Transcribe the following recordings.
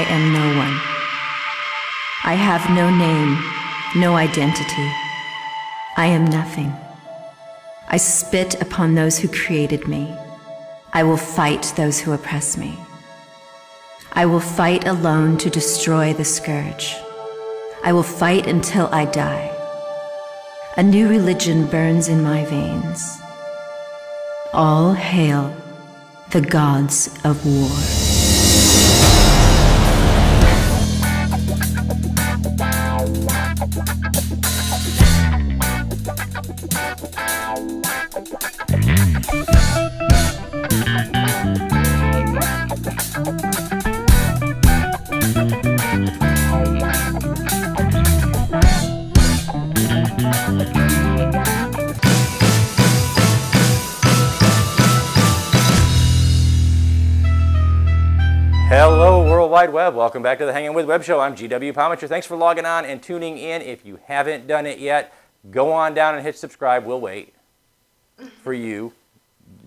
am no one. I have no name, no identity. I am nothing. I spit upon those who created me. I will fight those who oppress me. I will fight alone to destroy the scourge. I will fight until I die. A new religion burns in my veins. All hail the gods of war. Hello, World Wide Web. Welcome back to the Hangin' with Web Show. I'm GW Pomacher. Thanks for logging on and tuning in. If you haven't done it yet, go on down and hit subscribe. We'll wait for you.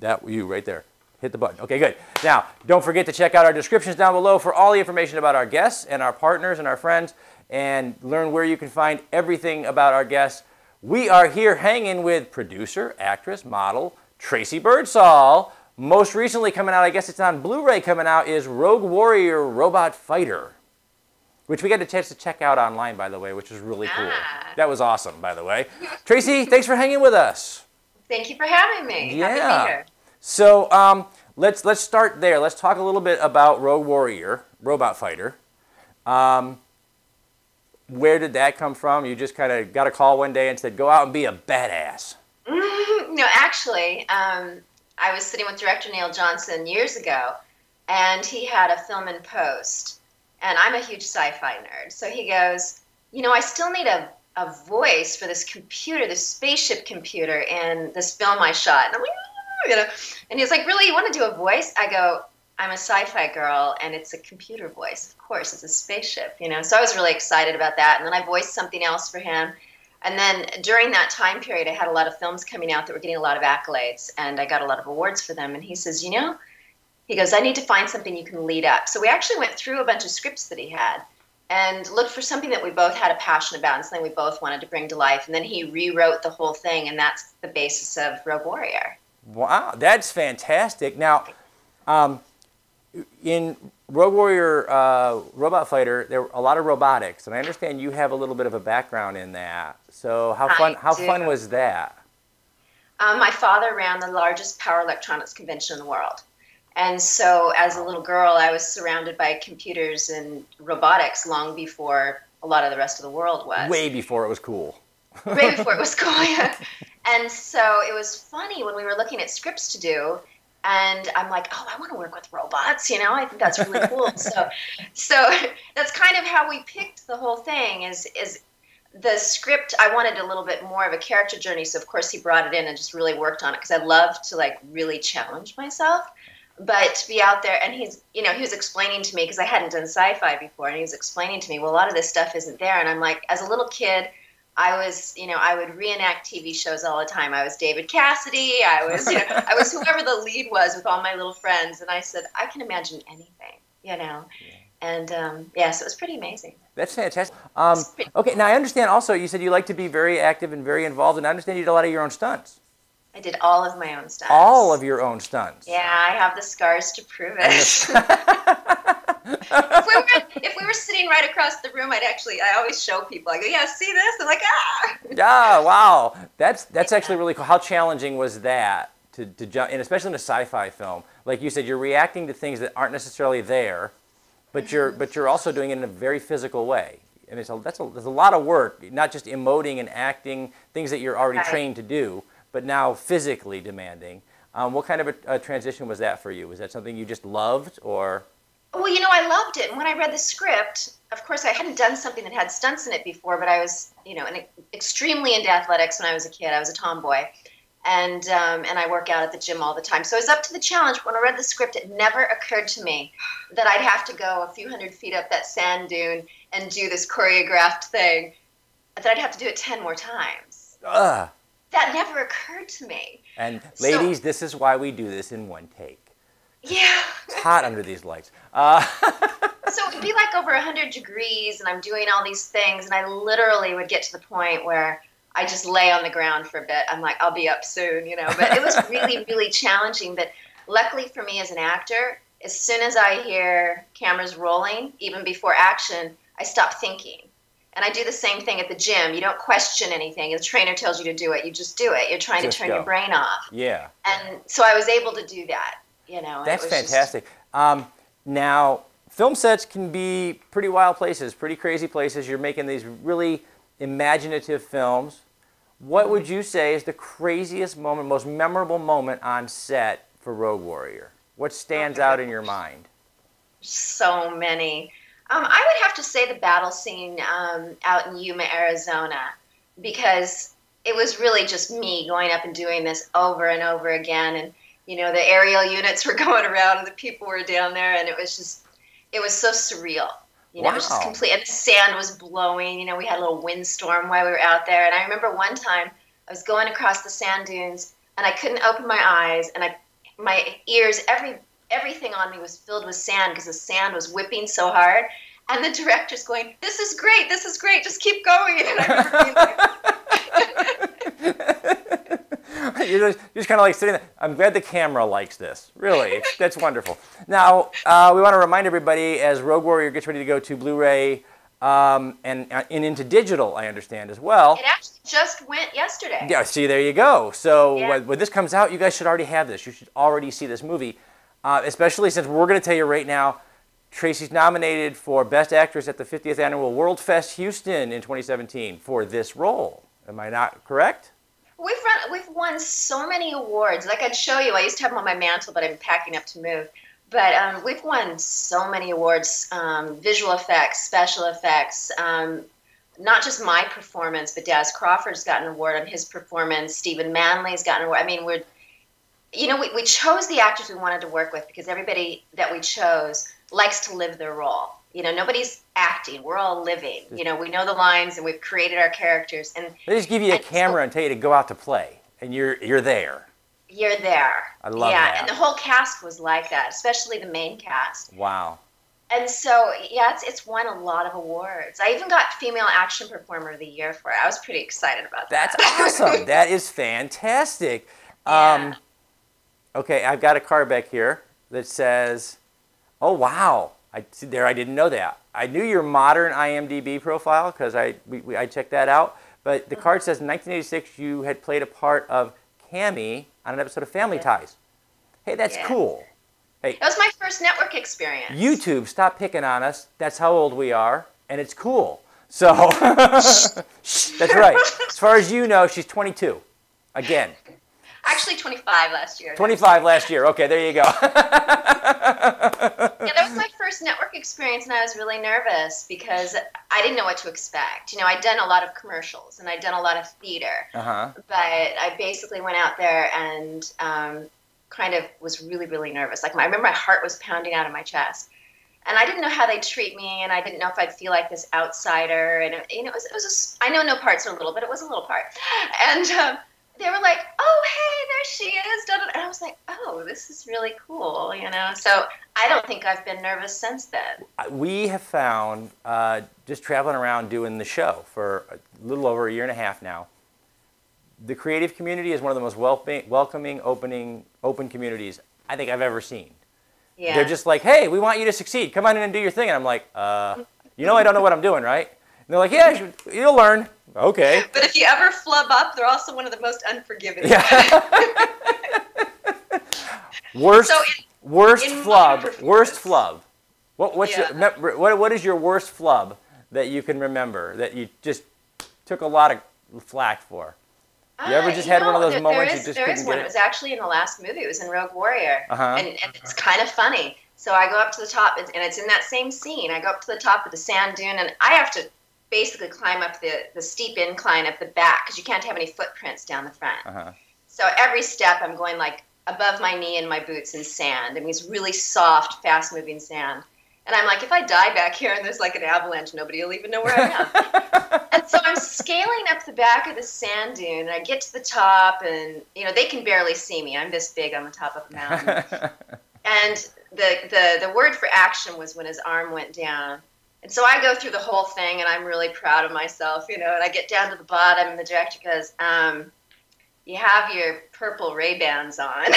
That you right there. Hit the button. Okay, good. Now, don't forget to check out our descriptions down below for all the information about our guests and our partners and our friends, and learn where you can find everything about our guests. We are here hanging with producer, actress, model, Tracey Birdsall. Most recently coming out, I guess it's on Blu-ray coming out, is Rogue Warrior Robot Fighter, which we got a chance to check out online, by the way, which is really cool. That was awesome, by the way. Tracey, thanks for hanging with us. Thank you for having me. Yeah. Happy to be here. So let's start there. Let's talk a little bit about Rogue Warrior Robot Fighter. Where did that come from? You just kind of got a call one day and said, go out and be a badass. No, actually, I was sitting with director Neil Johnson years ago, and he had a film in post, and I'm a huge sci-fi nerd. So he goes, you know, I still need a voice for this computer, this spaceship computer in this film I shot. And I'm like, oh, you know, and he's like, really, you want to do a voice? I go, I'm a sci-fi girl, and it's a computer voice. Of course, it's a spaceship, you know. So I was really excited about that, and then I voiced something else for him. And then during that time period, I had a lot of films coming out that were getting a lot of accolades, and I got a lot of awards for them. And he says, you know, he goes, I need to find something you can lead up. So we actually went through a bunch of scripts that he had and looked for something that we both had a passion about and something we both wanted to bring to life. And then he rewrote the whole thing, and that's the basis of Rogue Warrior. Wow, that's fantastic. Now, in Rogue Warrior Robot Fighter, there were a lot of robotics, and I understand you have a little bit of a background in that. So how fun was that? My father ran the largest power electronics convention in the world. And so as a little girl, I was surrounded by computers and robotics long before a lot of the rest of the world was. Way before it was cool. Way before it was cool, yeah. And so it was funny when we were looking at scripts to do, and I'm like, oh, I want to work with robots, you know? I think that's really cool. So that's kind of how we picked the whole thing is the script. I wanted a little bit more of a character journey, so of course he brought it in and just really worked on it because I love to like really challenge myself. But to be out there, and he's, you know, he was explaining to me, because I hadn't done sci-fi before, and he was explaining to me, well, a lot of this stuff isn't there. And I'm like, as a little kid, I was, you know, I would reenact TV shows all the time. I was David Cassidy. I was, you know, I was whoever the lead was with all my little friends. And I said, I can imagine anything, you know. And yeah, so it was pretty amazing. That's fantastic. Okay, now I understand also you said you like to be very active and very involved, and I understand you did a lot of your own stunts. I did all of my own stunts. All of your own stunts? Yeah, I have the scars to prove it. If we were sitting right across the room, I always show people. I go, yeah, see this? I'm like, ah. Yeah, wow. That's actually really cool. How challenging was that to jump, and especially in a sci-fi film? Like you said, you're reacting to things that aren't necessarily there, but you're also doing it in a very physical way. And there's a lot of work, not just emoting and acting, things that you're already trained to do, but now physically demanding. What kind of a transition was that for you? Was that something you just loved, or? Well, you know, I loved it. And when I read the script, of course, I hadn't done something that had stunts in it before, but I was, you know, extremely into athletics when I was a kid. I was a tomboy. And I work out at the gym all the time. So I was up to the challenge. When I read the script, it never occurred to me that I'd have to go a few hundred feet up that sand dune and do this choreographed thing, that I'd have to do it 10 more times. That never occurred to me. And ladies, this is why we do this in one take. Yeah. It's hot under these lights. So it would be like over 100 degrees, and I'm doing all these things, and I literally would get to the point where I just lay on the ground for a bit. I'm like, I'll be up soon, you know. But it was really, really challenging. But luckily for me as an actor, as soon as I hear cameras rolling, even before action, I stop thinking. And I do the same thing at the gym. You don't question anything. The trainer tells you to do it. You just do it. You're trying to turn your brain off. Yeah. And so I was able to do that, you know. That's fantastic. Now, film sets can be pretty wild places, pretty crazy places. You're making these really imaginative films. What would you say is the craziest moment, most memorable moment on set for Rogue Warrior? What stands out in your mind? So many. I would have to say the battle scene out in Yuma, Arizona, because it was really just me going up and doing this over and over again. And, you know, the aerial units were going around and the people were down there, and it was so surreal. You know, it was just complete. And the sand was blowing. You know, we had a little windstorm while we were out there. And I remember one time I was going across the sand dunes, and I couldn't open my eyes, and my ears, everything on me was filled with sand because the sand was whipping so hard. And the director's going, this is great, just keep going. And I remember being like... You're just kind of like sitting there. I'm glad the camera likes this. Really, that's wonderful. Now, we want to remind everybody as Rogue Warrior gets ready to go to Blu-ray and into digital, I understand, as well. It actually just went yesterday. Yeah, see, there you go. So when this comes out, you guys should already have this. You should already see this movie, especially since we're going to tell you right now, Tracey's nominated for Best Actress at the 50th Annual WorldFest Houston in 2017 for this role. Am I not correct? We've won so many awards. Like I'd show you, I used to have them on my mantle, but I'm packing up to move. But we've won so many awards, visual effects, special effects, not just my performance, but Daz Crawford's gotten an award on his performance. Stephen Manley's gotten an award. I mean, we chose the actors we wanted to work with because everybody that we chose likes to live their role. You know, nobody's acting. We're all living. You know, we know the lines and we've created our characters. And they just give you a camera and tell you to go out to play, and you're there. You're there. I love that. Yeah, and the whole cast was like that, especially the main cast. Wow. And so, yeah, it's won a lot of awards. I even got Female Action Performer of the Year for it. I was pretty excited about that. That's awesome. That is fantastic. Yeah. Okay, I've got a card back here that says, oh, wow. I didn't know that. I knew your modern IMDb profile because I checked that out. But the card says in 1986 you had played a part of Cammy on an episode of Family Ties. Hey, that's cool. Hey, that was my first network experience. YouTube, stop picking on us. That's how old we are, and it's cool. So, that's right. As far as you know, she's 22. Again. Actually, 25 last year. 25 last year. Okay, there you go. Yeah, that was my first network experience, and I was really nervous because I didn't know what to expect. You know, I'd done a lot of commercials, and I'd done a lot of theater. But I basically went out there and kind of was really, really nervous. Like I remember my heart was pounding out of my chest. And I didn't know how they'd treat me, and I didn't know if I'd feel like this outsider. And, you know, it was I know no parts are little, but it was a little part. And they were like, oh, hey, there she is. And I was like, oh, this is really cool, you know. So I don't think I've been nervous since then. We have found, just traveling around doing the show for a little over a year and a half now, the creative community is one of the most welcoming, open communities I think I've ever seen. Yeah. They're just like, hey, we want you to succeed. Come on in and do your thing. And I'm like, you know I don't know what I'm doing, right? And they're like, yeah, you'll learn. Okay. But if you ever flub up, they're also one of the most unforgiving. Yeah. Worst flub. What is your worst flub that you can remember that you just took a lot of flack for? You ever just had one of those moments you just couldn't get it? There is one. It was actually in the last movie. It was in Rogue Warrior. And it's kind of funny. So I go up to the top, and it's in that same scene. I go up to the top of the sand dune, and I have to basically climb up the steep incline at the back because you can't have any footprints down the front. So every step I'm going like above my knee in my boots in sand. I mean, it's really soft, fast-moving sand. And I'm like, if I die back here and there's like an avalanche, nobody will even know where I am. And so I'm scaling up the back of the sand dune, and I get to the top, and, you know, they can barely see me. I'm this big on the top of the mountain. And the word for action was when his arm went down. And so I go through the whole thing, and I'm really proud of myself, and I get down to the bottom, and the director goes, you have your purple Ray-Bans on.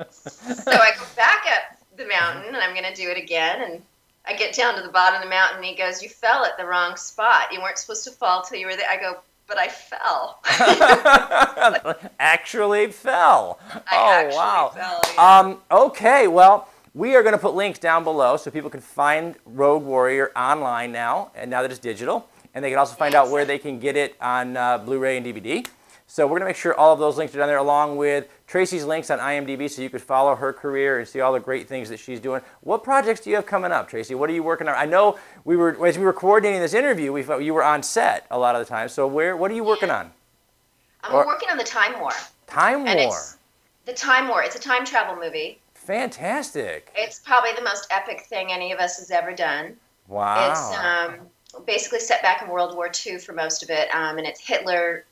So I go back up the mountain, and I'm going to do it again, and I get down to the bottom of the mountain, and he goes, you fell at the wrong spot. You weren't supposed to fall till you were there. I go, but I fell. Actually fell. Wow. Fell, yeah. Okay, well, we are going to put links down below so people can find Rogue Warrior online now, and now that it's digital. And they can also find out where they can get it on Blu-ray and DVD. So we're going to make sure all of those links are down there, along with Tracey's links on IMDb, so you could follow her career and see all the great things that she's doing. What projects do you have coming up, Tracey? What are you working on? I know as we were coordinating this interview, we thought you were on set a lot of the time. So what are you working on? I'm working on the Time War. Time War. It's the Time War. It's a time travel movie. Fantastic. It's probably the most epic thing any of us has ever done. Wow. It's basically set back in World War II for most of it, and it's Hitler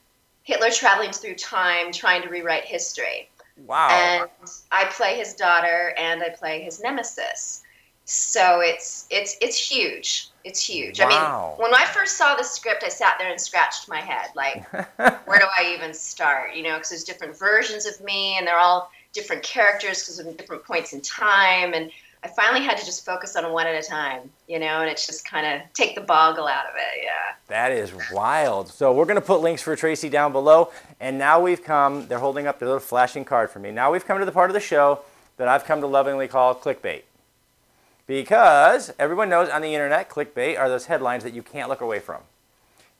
traveling through time, trying to rewrite history. Wow. And I play his daughter, and I play his nemesis. So it's huge. It's huge. Wow. I mean, when I first saw the script, I sat there and scratched my head, like, where do I even start? Because there's different versions of me, and they're all different characters because of different points in time, and I finally had to just focus on one at a time, and it's just kind of take the boggle out of it, yeah. That is wild. So we're going to put links for Tracey down below, and now we've come, they're holding up their little flashing card for me. Now we've come to the part of the show that I've come to lovingly call clickbait. Because everyone knows on the internet, clickbait are those headlines that you can't look away from.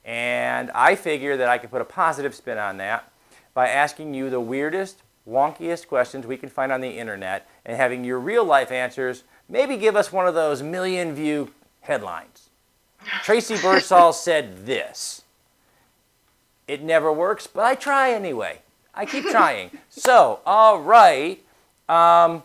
And I figure that I can put a positive spin on that by asking you the weirdest, wonkiest questions we can find on the internet and having your real life answers maybe give us one of those million-view headlines. Tracey Birdsall said this. It never works, but I try anyway. I keep trying. So, all right. I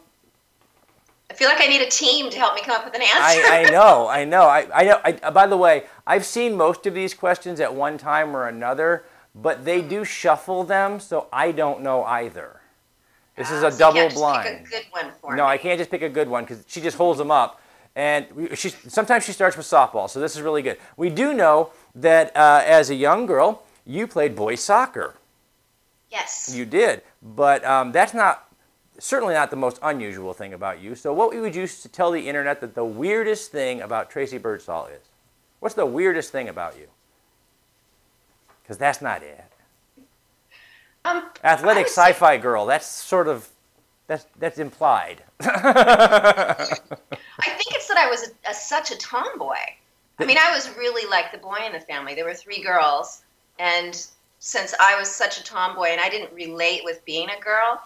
feel like I need a team to help me come up with an answer. I know. By the way, I've seen most of these questions at one time or another, but they do shuffle them, so I don't know either. This is a double blind. You can't just pick a good one for me. No, I can't just pick a good one because she just holds them up. And sometimes she starts with softball, so this is really good. We do know that as a young girl, you played boys soccer. Yes. You did, but that's certainly not the most unusual thing about you. So what would you tell the internet that the weirdest thing about Tracey Birdsall is? What's the weirdest thing about you? Because that's not it. Athletic sci-fi girl. That's sort of, that's implied. I think it's that I was such a tomboy. I mean, I was really like the boy in the family. There were 3 girls, and since I was such a tomboy and I didn't relate with being a girl,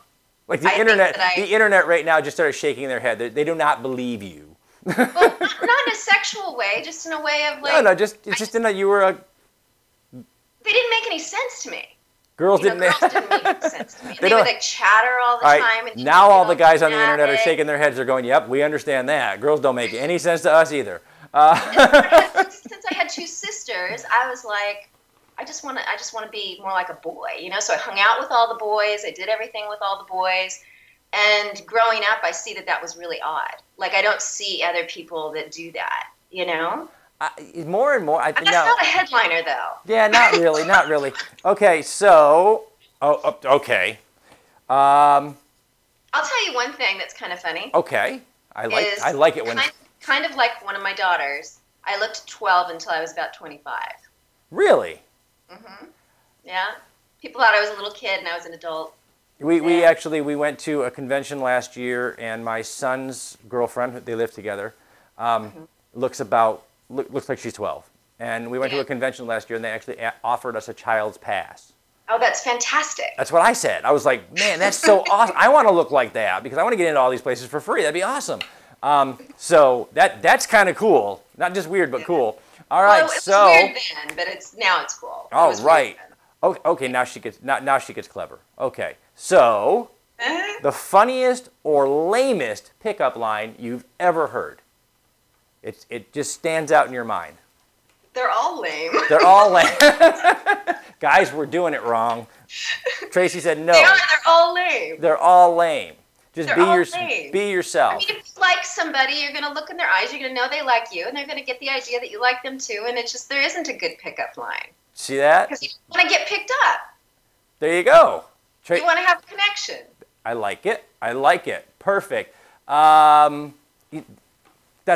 like the internet right now just started shaking their head. They do not believe you. Well, not in a sexual way, just in a way of like. No, just in that you were a. They didn't make any sense to me. Girls didn't make any sense to me. They would like chatter all the time. And now all the guys on the internet are shaking their heads. They're going, "Yep, we understand that. Girls don't make any sense to us either." Since I had 2 sisters, I was like, I just want to be more like a boy, So I hung out with all the boys. I did everything with all the boys. And growing up, I see that was really odd. Like I don't see other people that do that, More and more. That's not a headliner, though. Yeah, not really, not really. Okay, so, okay. I'll tell you one thing that's kind of funny. Okay, I like it when. Kind of like one of my daughters. I looked 12 until I was about 25. Really? Mm-hmm. Yeah. People thought I was a little kid and I was an adult. We went to a convention last year, and my son's girlfriend, they live together, looks like she's 12. And we went to a convention last year, and they actually offered us a child's pass. Oh, that's fantastic. That's what I said. I was like, man, that's so awesome. I want to look like that because I want to get into all these places for free. That'd be awesome. So that's kind of cool. Not just weird, but cool. All right, well, it was weird then, but now it's cool. Oh, right. Okay, now she gets clever. Okay, so the funniest or lamest pickup line you've ever heard. It just stands out in your mind. They're all lame. They're all lame. Guys, we're doing it wrong. Tracy said no. They are. They're all lame. They're all lame. Just They're be yourself. I mean, if you like somebody, you're going to look in their eyes. You're going to know they like you, and they're going to get the idea that you like them too. And it's just there isn't a good pickup line. See that? Because you want to get picked up. There you go. You want to have a connection. I like it. I like it. Perfect. That's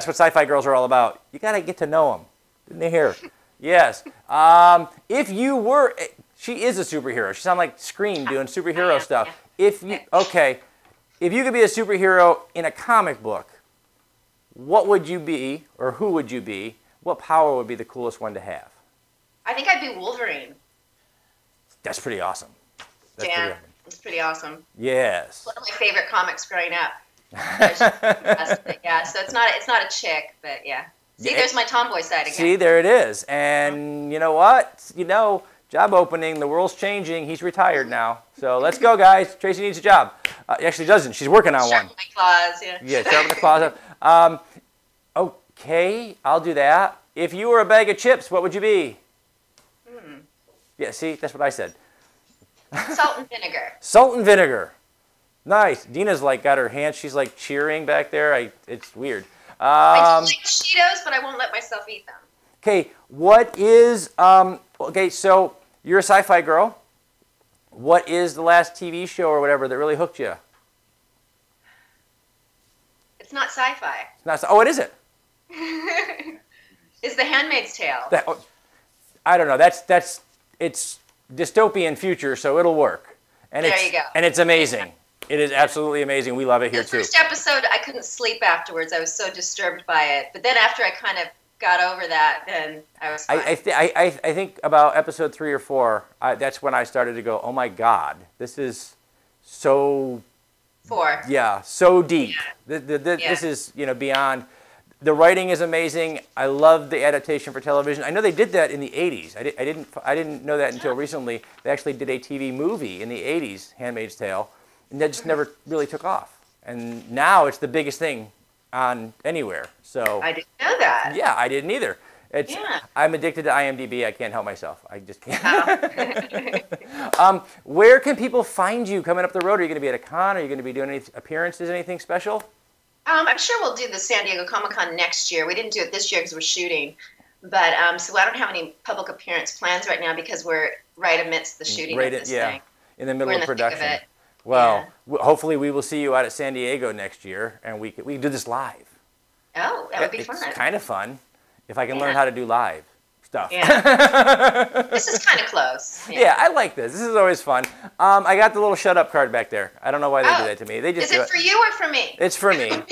what sci-fi girls are all about. You got to get to know them. Didn't they hear? Yes. If you were, she is a superhero. She sounds like Scream doing superhero stuff. Yeah. If you could be a superhero in a comic book, what would you be, or who would you be? What power would be the coolest one to have? I think I'd be Wolverine. That's pretty awesome. It's pretty awesome. Yes. One of my favorite comics growing up. Yeah, so it's not a chick, but yeah. See, there's my tomboy side again. See, there it is. And you know what? Job opening, the world's changing. He's retired now. So let's go, guys. Tracy needs a job. Actually doesn't. She's working on one. Sharpen my claws, yeah. Yeah, sharpen the claws up. Okay, I'll do that. If you were a bag of chips, what would you be? Yeah, see, that's what I said. Salt and vinegar. Salt and vinegar. Nice. Dina's got her hands. She's cheering back there. It's weird. I do like Cheetos, but I won't let myself eat them. Okay, what is, okay, so you're a sci-fi girl. What is the last TV show or whatever that really hooked you? It's not sci-fi. It's not, what is it? It's The Handmaid's Tale. I don't know. It's dystopian future, so it'll work. And there you go. And it's amazing. It is absolutely amazing. We love it here too. The first episode, I couldn't sleep afterwards. I was so disturbed by it. But then after I kind of got over that, then I was fine. I think about episode 3 or 4, that's when I started to go, oh my God, this is so... 4. Yeah, so deep. Yeah. This is, beyond... The writing is amazing. I love the adaptation for television. I know they did that in the 80s. I didn't know that until recently. They actually did a TV movie in the 80s, Handmaid's Tale, and that just never really took off. And now it's the biggest thing on anywhere. So I didn't know that. Yeah, I didn't either. I'm addicted to IMDb. I can't help myself. I just can't. Where can people find you coming up the road? Are you going to be at a con? Are you going to be doing any appearances, anything special? I'm sure we'll do the San Diego Comic-Con next year. We didn't do it this year because we're shooting. But so I don't have any public appearance plans right now because we're right amidst the shooting of this thing. In the middle of production. Thick of it. Well, hopefully we will see you out at San Diego next year, and we can do this live. Oh, that would be fun. It's kind of fun if I can learn how to do live stuff. Yeah. This is kind of close. Yeah, I like this. This is always fun. I got the little shut up card back there. I don't know why they do that to me. They just is it for you or for me? It's for me.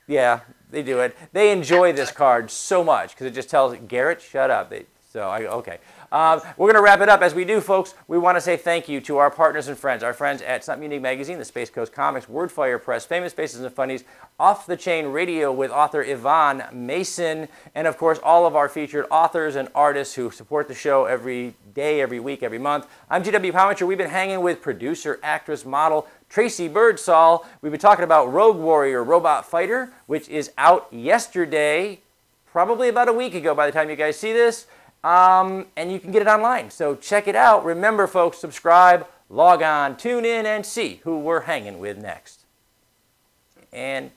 Yeah, they do it. They enjoy this card so much because it just tells Garrett, shut up. Okay. We're going to wrap it up. As we do, folks, we want to say thank you to our partners and friends, our friends at Something Unique Magazine, the Space Coast Comics, Wordfire Press, Famous Faces and Funnies, Off the Chain Radio with author Yvonne Mason, and, of course, all of our featured authors and artists who support the show every day, every week, every month. I'm GW Pomacher. We've been hanging with producer, actress, model Tracey Birdsall. We've been talking about Rogue Warrior Robot Fighter, which is out yesterday, probably about a week ago by the time you guys see this. And you can get it online, so check it out. Remember, folks, subscribe, log on, tune in, and see who we're hanging with next. And...